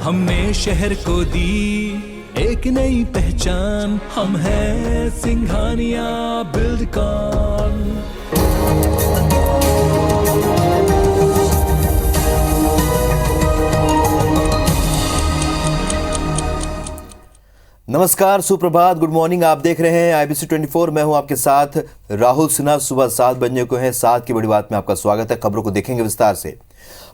हमने शहर को दी एक नई पहचान, हम हैं सिंघानिया बिल्डकॉन। नमस्कार, सुप्रभात, गुड मॉर्निंग। आप देख रहे हैं IBC 24। मैं हूं आपके साथ राहुल सिन्हा। सुबह 7 बजने को है। 7 की बड़ी बात में आपका स्वागत है। खबरों को देखेंगे विस्तार से।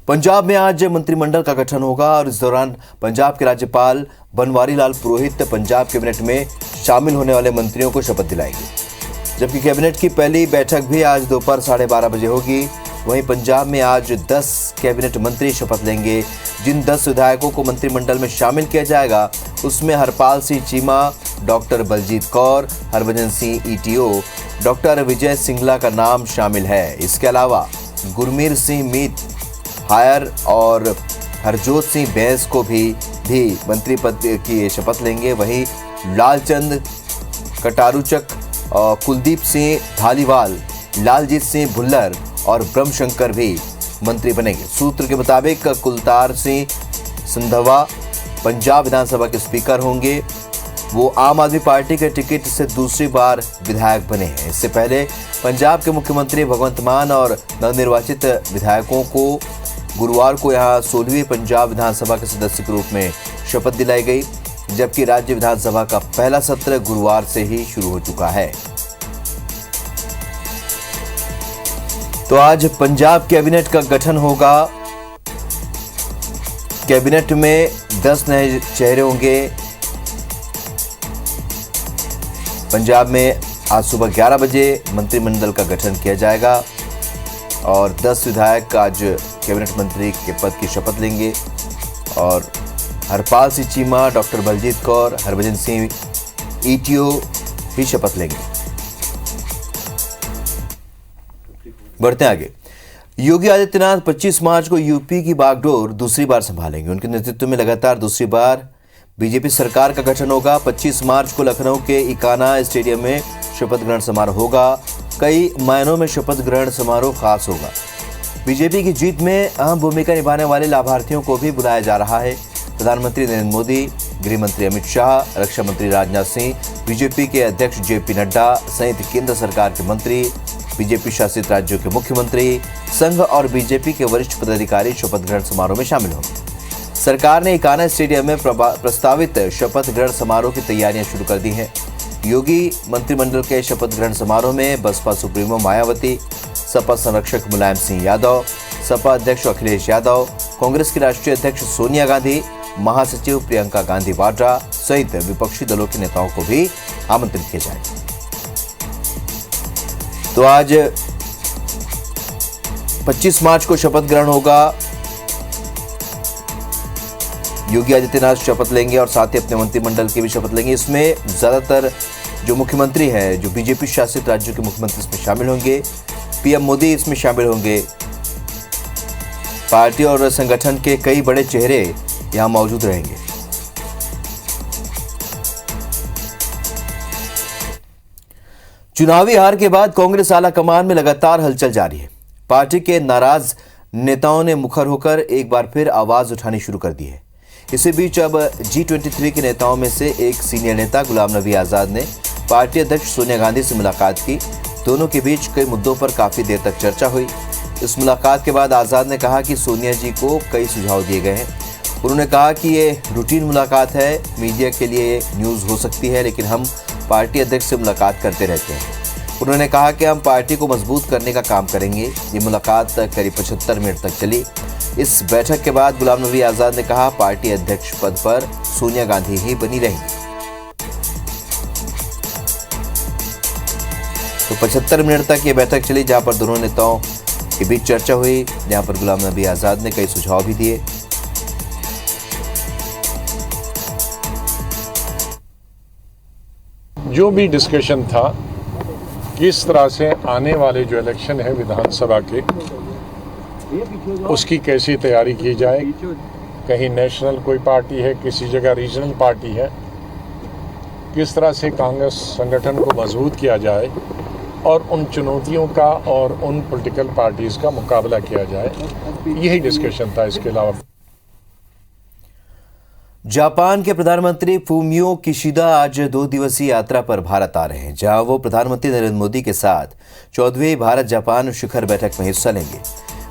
पंजाब में आज मंत्रिमंडल का गठन होगा और इस दौरान पंजाब के राज्यपाल बनवारी लाल पुरोहित पंजाब कैबिनेट में शामिल होने वाले मंत्रियों को शपथ दिलाएंगे, जबकि कैबिनेट की पहली बैठक भी आज दोपहर 12:30 बजे होगी। वहीं पंजाब में आज 10 कैबिनेट मंत्री शपथ लेंगे। जिन 10 विधायकों को मंत्रिमंडल में शामिल किया जाएगा उसमें Harpal Singh Cheema, doctor Baljit Kaur, Harbhajan Singh ETO, doctor Vijay Singla का नाम शामिल है। इसके अलावा गुरमीत सिंह मीत हायर और हरजोत सिंह बैंस को भी मंत्री पद की शपथ लेंगे। वहीं लालचंद कटारूचक, कुलदीप सिंह धालीवाल, लालजीत सिंह भुल्लर और ब्रह्मशंकर भी मंत्री बनेंगे। सूत्र के मुताबिक कुलतार सिंह संधवा पंजाब विधानसभा के स्पीकर होंगे। वो आम आदमी पार्टी के टिकट से दूसरी बार विधायक बने हैं। इससे पहले पंजाब के मुख्यमंत्री भगवंत मान और नवनिर्वाचित विधायकों को गुरुवार को यहां 16वीं पंजाब विधानसभा के सदस्य के रूप में शपथ दिलाई गई, जबकि राज्य विधानसभा का पहला सत्र गुरुवार से ही शुरू हो चुका है। तो आज पंजाब कैबिनेट का गठन होगा। कैबिनेट में 10 नए चेहरे होंगे। पंजाब में आज सुबह 11 बजे मंत्रिमंडल का गठन किया जाएगा और 10 विधायक आज कैबिनेट मंत्री के पद की शपथ लेंगे और हरपाल सिंह चीमा, डॉक्टर बलजीत कौर, हरभजन सिंह ETO भी शपथ लेंगे। बढ़ते आगे। योगी आदित्यनाथ 25 मार्च को यूपी की बागडोर दूसरी बार संभालेंगे। उनके नेतृत्व में लगातार दूसरी बार बीजेपी सरकार का गठन होगा। 25 मार्च को लखनऊ के इकाना स्टेडियम में शपथ ग्रहण समारोह होगा। कई मायनों में शपथ ग्रहण समारोह खास होगा। बीजेपी की जीत में अहम भूमिका निभाने वाले लाभार्थियों को भी बुलाया जा रहा है। प्रधानमंत्री नरेंद्र मोदी, गृह मंत्री अमित शाह, रक्षा मंत्री राजनाथ सिंह, बीजेपी के अध्यक्ष JP नड्डा सहित केंद्र सरकार के मंत्री, बीजेपी शासित राज्यों के मुख्यमंत्री, संघ और बीजेपी के वरिष्ठ पदाधिकारी शपथ ग्रहण समारोह में शामिल होंगे। सरकार ने इकाना स्टेडियम में प्रस्तावित शपथ ग्रहण समारोह की तैयारियां शुरू कर दी हैं। योगी मंत्रिमंडल के शपथ ग्रहण समारोह में बसपा सुप्रीमो मायावती, सपा संरक्षक मुलायम सिंह यादव, सपा अध्यक्ष अखिलेश यादव, कांग्रेस की राष्ट्रीय अध्यक्ष सोनिया गांधी, महासचिव प्रियंका गांधी वाड्रा सहित विपक्षी दलों के नेताओं को भी आमंत्रित किया जाएगा। तो आज 25 मार्च को शपथ ग्रहण होगा। योगी आदित्यनाथ शपथ लेंगे और साथ ही अपने मंत्रिमंडल की भी शपथ लेंगे। इसमें ज्यादातर जो मुख्यमंत्री हैं, जो बीजेपी शासित राज्यों के मुख्यमंत्री इसमें शामिल होंगे। PM मोदी इसमें शामिल होंगे। पार्टी और संगठन के कई बड़े चेहरे यहां मौजूद रहेंगे। चुनावी हार के बाद कांग्रेस आला कमान में लगातार हलचल जारी है। पार्टी के नाराज नेताओं ने मुखर होकर एक बार फिर आवाज उठानी शुरू कर दी है। इसी बीच अब G23 के नेताओं में से एक सीनियर नेता गुलाम नबी आजाद ने पार्टी अध्यक्ष सोनिया गांधी से मुलाकात की। दोनों के बीच कई मुद्दों पर काफी देर तक चर्चा हुई। इस मुलाकात के बाद आजाद ने कहा कि सोनिया जी को कई सुझाव दिए गए हैं। उन्होंने कहा कि ये रूटीन मुलाकात है, मीडिया के लिए न्यूज़ हो सकती है, लेकिन हम पार्टी अध्यक्ष से मुलाकात करते रहते हैं। उन्होंने कहा कि हम पार्टी को मजबूत करने का काम करेंगे। ये मुलाकात करीब 75 मिनट तक चली। इस बैठक के बाद गुलाम नबी आजाद ने कहा पार्टी अध्यक्ष पद पर सोनिया गांधी ही बनी रहेंगी। तो 75 मिनट तक ये बैठक चली, जहां पर दोनों नेताओं के बीच चर्चा हुई, जहां पर गुलाम नबी आजाद ने कई सुझाव भी दिए। जो भी डिस्कशन था, किस तरह से आने वाले जो इलेक्शन है विधानसभा के, उसकी कैसी तैयारी की जाए। कहीं नेशनल कोई पार्टी है, किसी जगह रीजनल पार्टी है, किस तरह से कांग्रेस संगठन को मजबूत किया जाए और उन चुनौतियों का और उन पॉलिटिकल पार्टीज़ का मुकाबला किया जाए, यही डिस्कशन था। इसके अलावा जापान के प्रधानमंत्री फूमियो किशिदा आज 2 दिवसीय यात्रा पर भारत आ रहे हैं, जहां वो प्रधानमंत्री नरेंद्र मोदी के साथ 14वीं भारत जापान शिखर बैठक में हिस्सा लेंगे।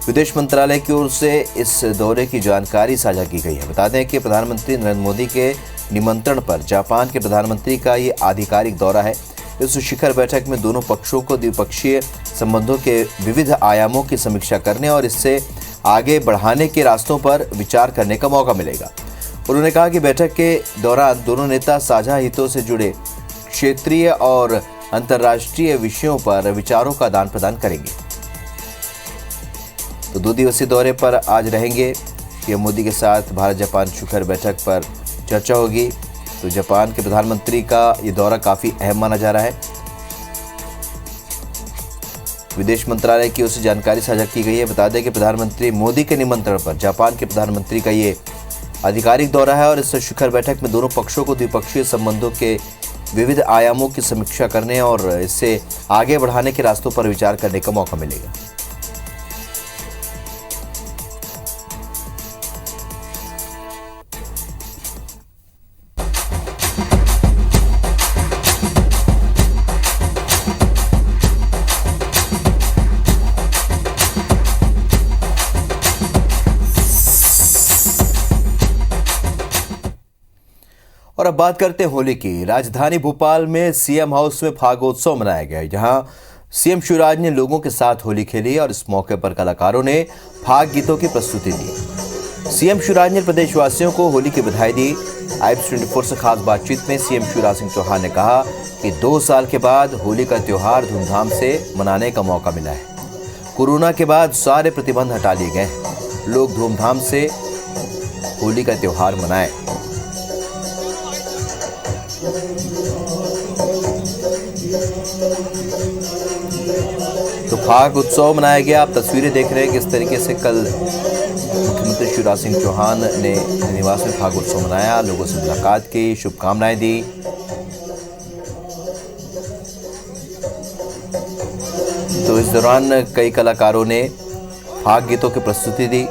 विदेश मंत्रालय की ओर से इस दौरे की जानकारी साझा की गई है। बता दें कि प्रधानमंत्री नरेंद्र मोदी के निमंत्रण पर जापान के प्रधानमंत्री का ये आधिकारिक दौरा है। इस शिखर बैठक में दोनों पक्षों को द्विपक्षीय संबंधों के विविध आयामों की समीक्षा करने और इससे आगे बढ़ाने के रास्तों पर विचार करने का मौका मिलेगा। उन्होंने कहा कि बैठक के दौरान दोनों नेता साझा हितों से जुड़े क्षेत्रीय और अंतर्राष्ट्रीय विषयों पर विचारों का आदान प्रदान करेंगे। तो 2 दिवसीय दौरे पर आज रहेंगे। पीएम मोदी के साथ भारत जापान शिखर बैठक पर चर्चा होगी। तो जापान के प्रधानमंत्री का ये दौरा काफी अहम माना जा रहा है। विदेश मंत्रालय की ओर से जानकारी साझा की गई है। बता दें कि प्रधानमंत्री मोदी के निमंत्रण पर जापान के प्रधानमंत्री का ये आधिकारिक दौरा है और इस शिखर बैठक में दोनों पक्षों को द्विपक्षीय संबंधों के विविध आयामों की समीक्षा करने और इससे आगे बढ़ाने के रास्तों पर विचार करने का मौका मिलेगा। और अब बात करते हैं होली की। राजधानी भोपाल में सीएम हाउस में फागोत्सव मनाया गया, जहां सीएम शिवराज ने लोगों के साथ होली खेली और इस मौके पर कलाकारों ने फाग गीतों की प्रस्तुति दी। सीएम शिवराज ने प्रदेशवासियों को होली की बधाई दी। IBC 24 से खास बातचीत में सीएम शिवराज सिंह चौहान ने कहा कि 2 साल के बाद होली का त्योहार धूमधाम से मनाने का मौका मिला है। कोरोना के बाद सारे प्रतिबंध हटा लिए गए हैं। लोग धूमधाम से होली का त्योहार मनाएं। तो फाग उत्सव मनाया गया। आप तस्वीरें देख रहे हैं किस तरीके से कल मुख्यमंत्री शिवराज सिंह चौहान ने निवास में फाग उत्सव मनाया, लोगों से मुलाकात की, शुभकामनाएं दी। तो इस दौरान कई कलाकारों ने फाग गीतों की प्रस्तुति दी।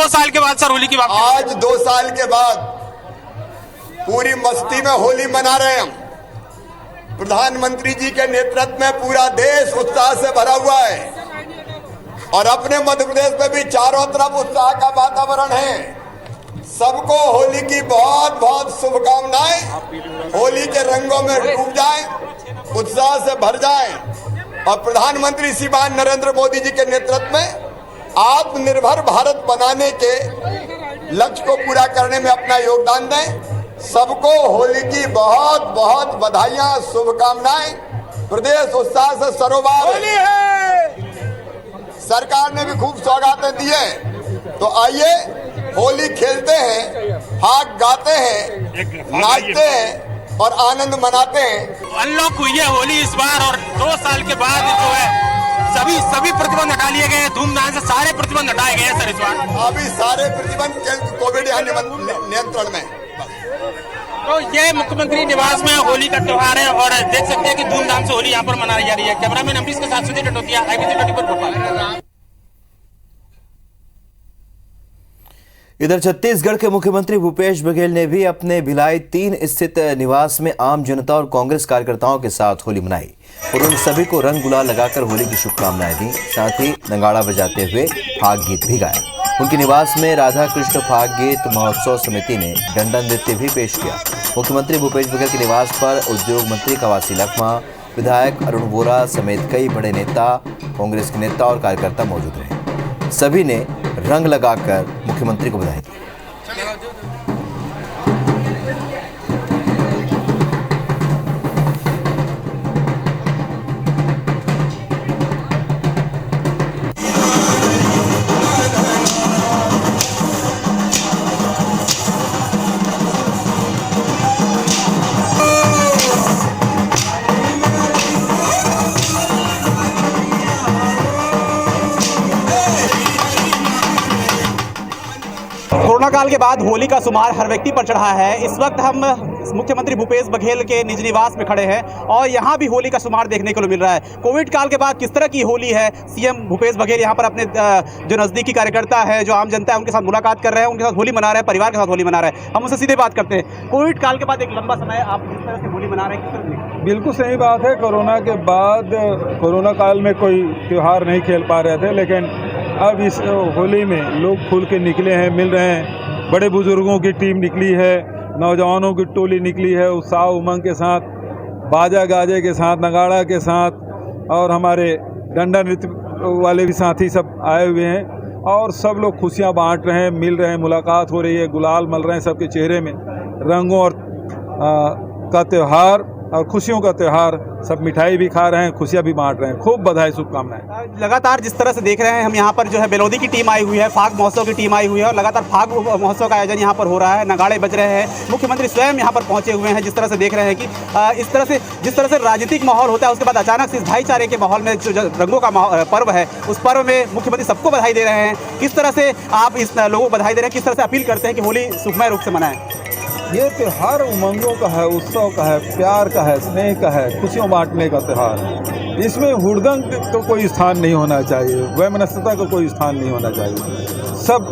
2 साल के बाद सर होली की बात। आज 2 साल के बाद पूरी मस्ती में होली मना रहे हैं हम। प्रधानमंत्री जी के नेतृत्व में पूरा देश उत्साह से भरा हुआ है और अपने मध्य प्रदेश में भी चारों तरफ उत्साह का वातावरण है। सबको होली की बहुत बहुत शुभकामनाएं। होली के रंगों में डूब जाएं, उत्साह से भर जाएं और प्रधानमंत्री श्रीमान नरेंद्र मोदी जी के नेतृत्व में आत्मनिर्भर भारत बनाने के लक्ष्य को पूरा करने में अपना योगदान दें। सबको होली की बहुत बहुत बधाइयां, शुभकामनाएं। प्रदेश उत्साह से सरोबार होली है। सरकार ने भी खूब सौगातें दी है, तो आइए होली खेलते हैं, फाग गाते हैं, नाचते हैं और आनंद मनाते हैं। अनलॉक हुई है होली इस बार और 2 साल के बाद जो है सभी प्रतिबंध हटा लिए गए हैं। धूमधाम से सारे प्रतिबंध हटाए गए हैं सर इस बार। अभी सारे प्रतिबंध कोविड नियंत्रण में। तो ये मुख्यमंत्री निवास में होली का त्योहार है और देख सकते हैं कि धूमधाम से होली यहाँ पर मनाई जा रही है। कैमरामैन अमरीश के साथ सुधीर टटोतिया, IBC 24 भोपाल। इधर छत्तीसगढ़ के मुख्यमंत्री भूपेश बघेल ने भी अपने भिलाई 3 स्थित निवास में आम जनता और कांग्रेस कार्यकर्ताओं के साथ होली मनाई और उन सभी को रंग गुलाल लगाकर होली की शुभकामनाएं दी। साथ ही नगाड़ा बजाते हुए फाग गीत भी गाया। उनके निवास में राधा कृष्ण फाग गीत महोत्सव समिति ने डंडा नृत्य भी पेश किया। मुख्यमंत्री भूपेश बघेल के निवास पर उद्योग मंत्री कवासी लखमा, विधायक अरुण वोरा समेत कई बड़े नेता, कांग्रेस के नेता और कार्यकर्ता मौजूद रहे। सभी ने रंग लगाकर मुख्यमंत्री को बधाई दी। कोरोना काल के बाद होली का शुमार हर व्यक्ति पर चढ़ा है। इस वक्त हम मुख्यमंत्री भूपेश बघेल के निज निवास में खड़े हैं और यहाँ भी होली का शुमार देखने को मिल रहा है। कोविड काल के बाद किस तरह की होली है, सीएम भूपेश बघेल यहाँ पर अपने जो नज़दीकी कार्यकर्ता है, जो आम जनता है, उनके साथ मुलाकात कर रहे हैं, उनके साथ होली मना रहे हैं, परिवार के साथ होली मना रहे हैं। हम उससे सीधे बात करते हैं। कोविड काल के बाद एक लंबा समय आप जिस तरह से होली मना रहे हैं, किस तरह? बिल्कुल सही बात है। कोरोना के बाद कोरोना काल में कोई त्यौहार नहीं खेल पा रहे थे, लेकिन अब इस होली में लोग खुल के निकले हैं, मिल रहे हैं। बड़े बुजुर्गों की टीम निकली है, नौजवानों की टोली निकली है, उत्साह उमंग के साथ, बाजा गाजे के साथ, नगाड़ा के साथ और हमारे डंडा नृत्य वाले भी साथी सब आए हुए हैं और सब लोग खुशियां बांट रहे हैं, मिल रहे हैं, मुलाकात हो रही है, गुलाल मल रहे हैं सबके चेहरे में। रंगों और का त्यौहार और खुशियों का त्यौहार, सब मिठाई भी खा रहे हैं, खुशियां भी बांट रहे हैं। खूब बधाई, शुभकामनाएं। लगातार जिस तरह से देख रहे हैं हम, यहाँ पर जो है बेलोदी की टीम आई हुई है, फाग महोत्सव की टीम आई हुई है और लगातार फाग महोत्सव का आयोजन यहाँ पर हो रहा है, नगाड़े बज रहे हैं, मुख्यमंत्री स्वयं यहाँ पर पहुँचे हुए हैं। जिस तरह से देख रहे हैं कि जिस तरह से राजनीतिक माहौल होता है, उसके बाद अचानक से इस भाईचारे के माहौल में जो रंगों का पर्व है, उस पर्व में मुख्यमंत्री सबको बधाई दे रहे हैं। किस तरह से आप इस लोगों को बधाई दे रहे हैं, किस तरह से अपील करते हैं कि होली सुखमय रूप से मनाएं? ये त्यौहार उमंगों का है, उत्सव का है, प्यार का है, स्नेह का है, खुशियों बांटने का त्यौहार है। इसमें हुड़दंग तो कोई स्थान नहीं होना चाहिए, वैमनस्यता का कोई स्थान नहीं होना चाहिए। सब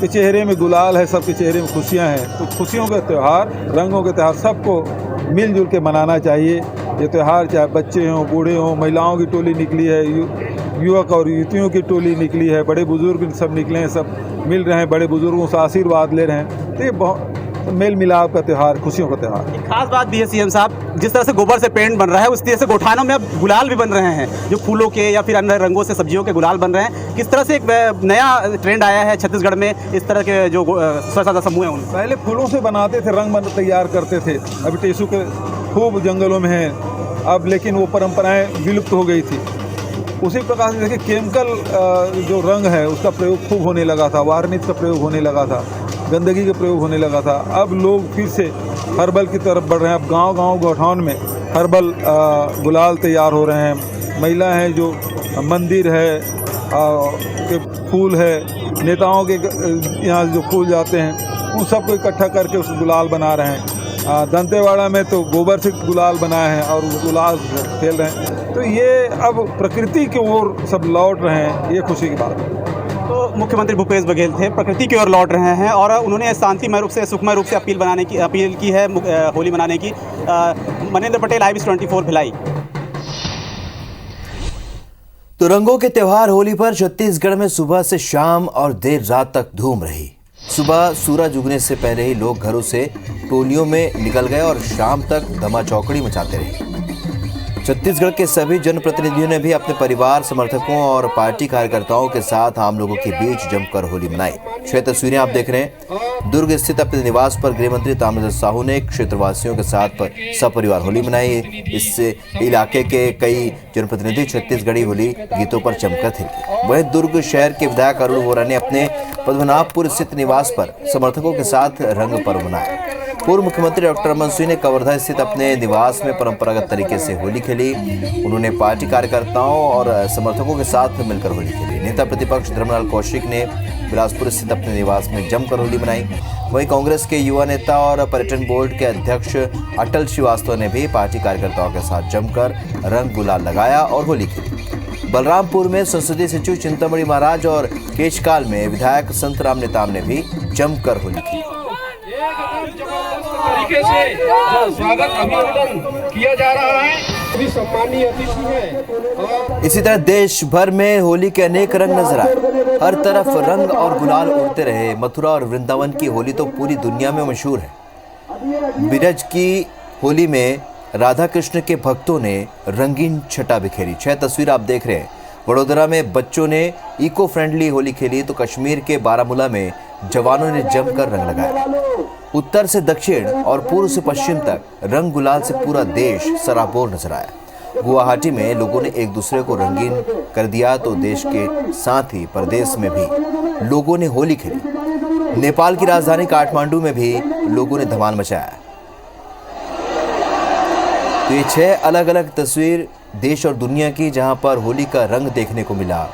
के चेहरे में गुलाल है, सबके चेहरे में खुशियां हैं, तो खुशियों का त्यौहार, रंगों के त्यौहार सबको मिलजुल के मनाना चाहिए। ये त्यौहार चाहे बच्चे हों, बूढ़े हों, महिलाओं की टोली निकली है, युवक और युवतियों की टोली निकली है, बड़े बुजुर्ग सब निकले हैं, सब मिल रहे हैं, बड़े बुजुर्गों से आशीर्वाद ले रहे हैं। तो ये बहुत मेल मिलाप का त्यौहार, खुशियों का त्यौहार। एक खास बात भी है सीएम साहब, जिस तरह से गोबर से पेंट बन रहा है, उस तरह से गोठानों में अब गुलाल भी बन रहे हैं, जो फूलों के या फिर अन्य रंगों से सब्जियों के गुलाल बन रहे हैं। किस तरह से एक नया ट्रेंड आया है छत्तीसगढ़ में, इस तरह के जो स्वच्छता समूह हैं उन पहले फूलों से बनाते थे, रंग तैयार करते थे, अभी टेसू के खूब जंगलों में हैं अब, लेकिन वो परंपराएं विलुप्त हो गई थी। उसी प्रकार से देखिए केमिकल जो रंग है उसका प्रयोग खूब होने लगा था, वार्निश का प्रयोग होने लगा था, गंदगी का प्रयोग होने लगा था। अब लोग फिर से हर्बल की तरफ बढ़ रहे हैं। अब गांव-गांव गौठान में हर्बल गुलाल तैयार हो रहे हैं। महिला हैं जो मंदिर है के फूल है, नेताओं के यहाँ जो फूल जाते हैं उन सबको इकट्ठा करके उस गुलाल बना रहे हैं। दंतेवाड़ा में तो गोबर से गुलाल बनाए हैं और गुलाल खेल रहे हैं। तो ये अब प्रकृति की ओर सब लौट रहे हैं, ये खुशी की बात है। तो मुख्यमंत्री भूपेश बघेल थे, प्रकृति की ओर लौट रहे हैं और उन्होंने शांतिमय रूप से, सुखमय रूप से अपील की है होली मनाने की। मनेंद्र पटेल, IBC 24 भिलाई। तो रंगों के त्योहार होली पर छत्तीसगढ़ में सुबह से शाम और देर रात तक धूम रही। सुबह सूरज उगने से पहले ही लोग घरों से टोलियों में निकल गए और शाम तक धमाचौकड़ी मचाते रहे। छत्तीसगढ़ के सभी जनप्रतिनिधियों ने भी अपने परिवार, समर्थकों और पार्टी कार्यकर्ताओं के साथ आम लोगों के बीच जमकर होली मनाई। 6 तस्वीरें आप देख रहे हैं। दुर्ग स्थित अपने निवास पर गृह मंत्री ताम्रध्वज साहू ने क्षेत्रवासियों के साथ सपरिवार होली मनाई। इस इलाके के कई जनप्रतिनिधि छत्तीसगढ़ी होली गीतों पर जमकर थे। वहीं दुर्ग शहर के विधायक अरुण वोरा ने अपने पद्मनाभपुर स्थित निवास पर समर्थकों के साथ रंग पर्व मनाया। पूर्व मुख्यमंत्री डॉक्टर रमन सिंह ने कवर्धा स्थित अपने निवास में परंपरागत तरीके से होली खेली। उन्होंने पार्टी कार्यकर्ताओं और समर्थकों के साथ मिलकर होली खेली। नेता प्रतिपक्ष धर्मलाल कौशिक ने बिलासपुर स्थित अपने निवास में जमकर होली मनाई। वहीं कांग्रेस के युवा नेता और पर्यटन बोर्ड के अध्यक्ष अटल श्रीवास्तव ने भी पार्टी कार्यकर्ताओं के साथ जमकर रंग गुलाल लगाया और होली खेली। बलरामपुर में संसदीय सचिव चिंतामणि महाराज और केशकाल में विधायक संतराम नेताम ने भी जमकर होली खेली। तरीके से स्वागत अभिनंदन किया जा रहा है। सभी सम्मानीय अतिथि हैं। इसी तरह देश भर में होली के अनेक रंग नजर आए। हर तरफ रंग और गुलाल उड़ते रहे। मथुरा और वृंदावन की होली तो पूरी दुनिया में मशहूर है। बिरज की होली में राधा कृष्ण के भक्तों ने रंगीन छटा बिखेरी। 6 तस्वीर आप देख रहे हैं। वडोदरा में बच्चों ने इको फ्रेंडली होली खेली तो कश्मीर के बारामूला में जवानों ने जमकर रंग लगाया। उत्तर से दक्षिण और पूर्व से पश्चिम तक रंग गुलाल से पूरा देश सराबोर नजर आया। गुवाहाटी में लोगों ने एक दूसरे को रंगीन कर दिया तो देश के साथ ही प्रदेश में भी लोगों ने होली खेली। नेपाल की राजधानी काठमांडू में भी लोगों ने धमाल मचाया। तो ये 6 अलग अलग तस्वीर देश और दुनिया की जहां पर होली का रंग देखने को मिला।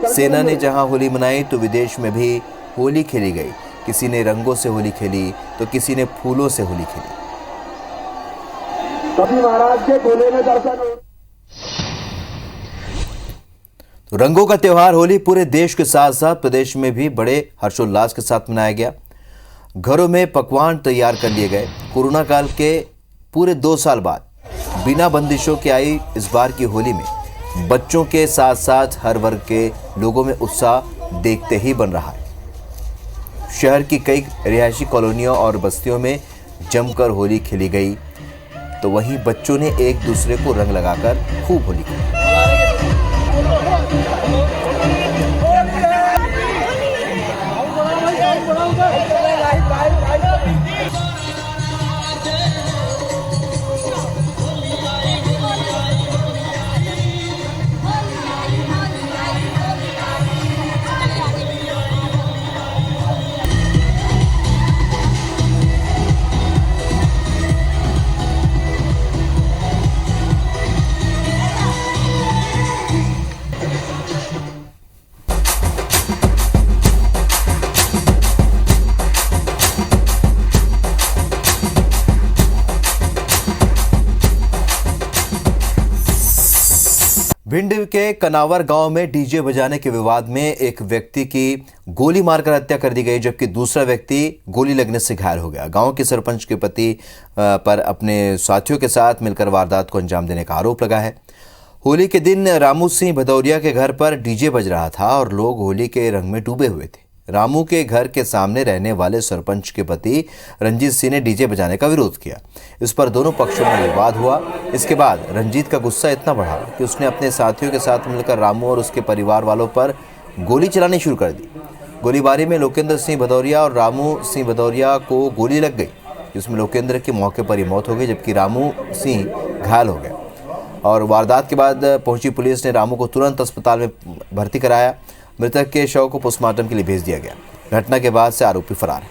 सेना ने जहां होली मनाई तो विदेश में भी होली खेली गई। किसी ने रंगों से होली खेली तो किसी ने फूलों से होली खेली। कभी महाराज के झोले में दर्शन। तो रंगों का त्योहार होली पूरे देश के साथ साथ प्रदेश में भी बड़े हर्षोल्लास के साथ मनाया गया। घरों में पकवान तैयार कर लिए गए। कोरोना काल के पूरे 2 साल बाद बिना बंदिशों के आई इस बार की होली में बच्चों के साथ साथ हर वर्ग के लोगों में उत्साह देखते ही बन रहा है। शहर की कई रिहायशी कॉलोनियों और बस्तियों में जमकर होली खेली गई तो वहीं बच्चों ने एक दूसरे को रंग लगाकर खूब होली खेली। भिंड के कनावर गांव में डीजे बजाने के विवाद में एक व्यक्ति की गोली मारकर हत्या कर दी गई जबकि दूसरा व्यक्ति गोली लगने से घायल हो गया। गांव के सरपंच के पति पर अपने साथियों के साथ मिलकर वारदात को अंजाम देने का आरोप लगा है। होली के दिन रामू सिंह भदौरिया के घर पर डीजे बज रहा था और लोग होली के रंग में डूबे हुए थे। रामू के घर के सामने रहने वाले सरपंच के पति रंजीत सिंह ने डीजे बजाने का विरोध किया। इस पर दोनों पक्षों में विवाद हुआ। इसके बाद रंजीत का गुस्सा इतना बढ़ा कि उसने अपने साथियों के साथ मिलकर रामू और उसके परिवार वालों पर गोली चलानी शुरू कर दी। गोलीबारी में लोकेंद्र सिंह भदौरिया और रामू सिंह भदौरिया को गोली लग गई, जिसमें लोकेंद्र की मौके पर ही मौत हो गई जबकि रामू सिंह घायल हो गया। और वारदात के बाद पहुंची पुलिस ने रामू को तुरंत अस्पताल में भर्ती कराया। मृतक के शव को पोस्टमार्टम के लिए भेज दिया गया। घटना के बाद से आरोपी फरार है।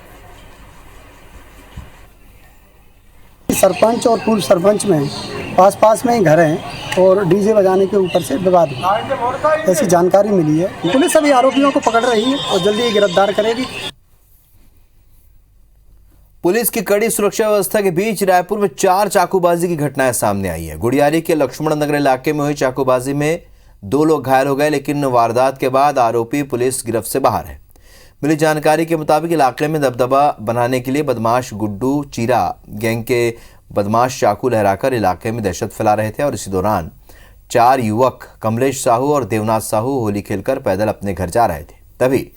सरपंच और पूर्व सरपंच में पास में ही घर हैं और डीजे बजाने के ऊपर से विवाद हुआ, ऐसी जानकारी मिली है। पुलिस सभी आरोपियों को पकड़ रही है और जल्दी ही गिरफ्तार करेगी। पुलिस की कड़ी सुरक्षा व्यवस्था के बीच रायपुर में 4 चाकूबाजी की घटनाएं सामने आई है। गुड़ियारी के लक्ष्मण नगर इलाके में हुई चाकूबाजी में 2 लोग घायल हो गए, लेकिन वारदात के बाद आरोपी पुलिस गिरफ्त से बाहर है। मिली जानकारी के मुताबिक इलाके में दबदबा बनाने के लिए बदमाश गुड्डू चीरा गैंग के बदमाश चाकू लहराकर इलाके में दहशत फैला रहे थे और इसी दौरान 4 युवक कमलेश साहू और देवनाथ साहू होली खेलकर पैदल अपने घर जा रहे थे। तभी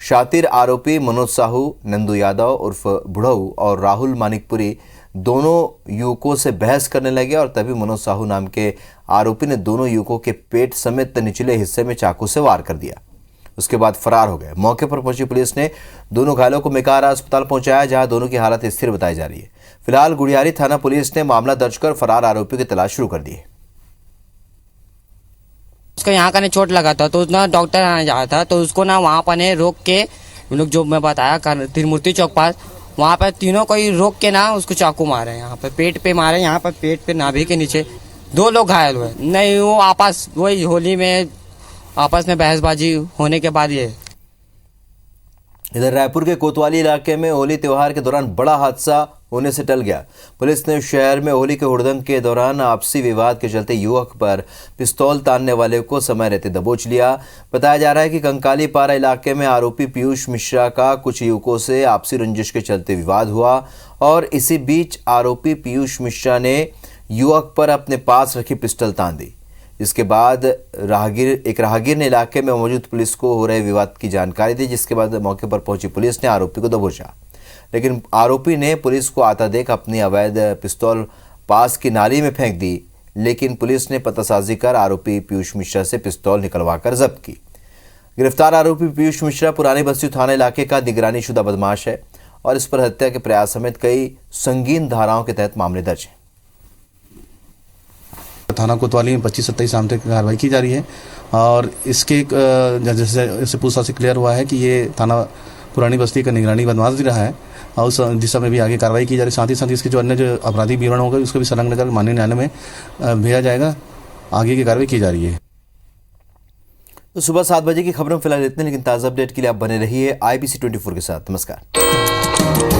शातिर आरोपी मनोज साहू, नंदू यादव उर्फ बुढ़ऊ और राहुल मानिकपुरी दोनों युवकों से बहस करने लगे और तभी मनोज साहू नाम के आरोपी ने दोनों युवकों के पेट समेत निचले हिस्से में चाकू से वार कर दिया। उसके बाद फरार हो गए। मौके पर पहुंची पुलिस ने दोनों घायलों को मेकाहारा अस्पताल पहुंचाया, जहां दोनों की हालत स्थिर बताई जा रही है। फिलहाल गुड़ियारी थाना पुलिस ने मामला दर्ज कर फरार आरोपियों की तलाश शुरू कर दी है। उसका यहाँ का चोट लगा था तो ना डॉक्टर आने जा रहा था, तो उसको ना वहाँ पर ने रोक के लोग जो मैं बताया त्रिमूर्ति चौक पास, वहाँ पर तीनों को ही रोक के ना उसको चाकू मारे। यहाँ पर पेट पे मारे, यहाँ पर पेट पे नाभि के नीचे 2 लोग घायल हुए। नहीं, वो आपस वही होली में आपस में बहसबाजी होने के बाद ये। इधर रायपुर के कोतवाली इलाके में होली त्योहार के दौरान बड़ा हादसा होने से टल गया। पुलिस ने शहर में होली के हुड़दंग के दौरान आपसी विवाद के चलते युवक पर पिस्तौल तानने वाले को समय रहते दबोच लिया। बताया जा रहा है कि कंकाली पारा इलाके में आरोपी पीयूष मिश्रा का कुछ युवकों से आपसी रंजिश के चलते विवाद हुआ और इसी बीच आरोपी पीयूष मिश्रा ने युवक पर अपने पास रखी पिस्टल तान दी। इसके बाद एक राहगीर ने इलाके में मौजूद पुलिस को हो रहे विवाद की जानकारी दी, जिसके बाद मौके पर पहुंची पुलिस ने आरोपी को दबोचा, लेकिन आरोपी ने पुलिस को आता देख अपनी अवैध पिस्तौल पास की नाली में फेंक दी। लेकिन पुलिस ने पतासाजी कर आरोपी पीयूष मिश्रा से पिस्तौल निकलवाकर जब्त की। गिरफ्तार आरोपी पीयूष मिश्रा पुरानी बस्ती थाना इलाके का निगरानी शुदा बदमाश है और इस पर हत्या के प्रयास समेत कई संगीन धाराओं के तहत मामले दर्ज हैं। थाना कोतवाली में 25-27 आमतक की कार्रवाई की जा रही है और इसके जैसे पूछताछ से क्लियर हुआ है कि ये थाना पुरानी बस्ती का निगरानी बदमाश भी रहा है और उस दिशा में भी आगे कार्रवाई की जा रही है। साथ ही साथ इसके जो अन्य जो आपराधिक विवरण होगा उसको भी संलग्न कर माननीय न्यायालय में भेजा जाएगा। आगे की कार्रवाई की जा रही है। तो सुबह 7 बजे की खबरों में फिलहाल इतने, लेकिन ताज़ा अपडेट के लिए आप बने रहिए IBC 24 के साथ। नमस्कार।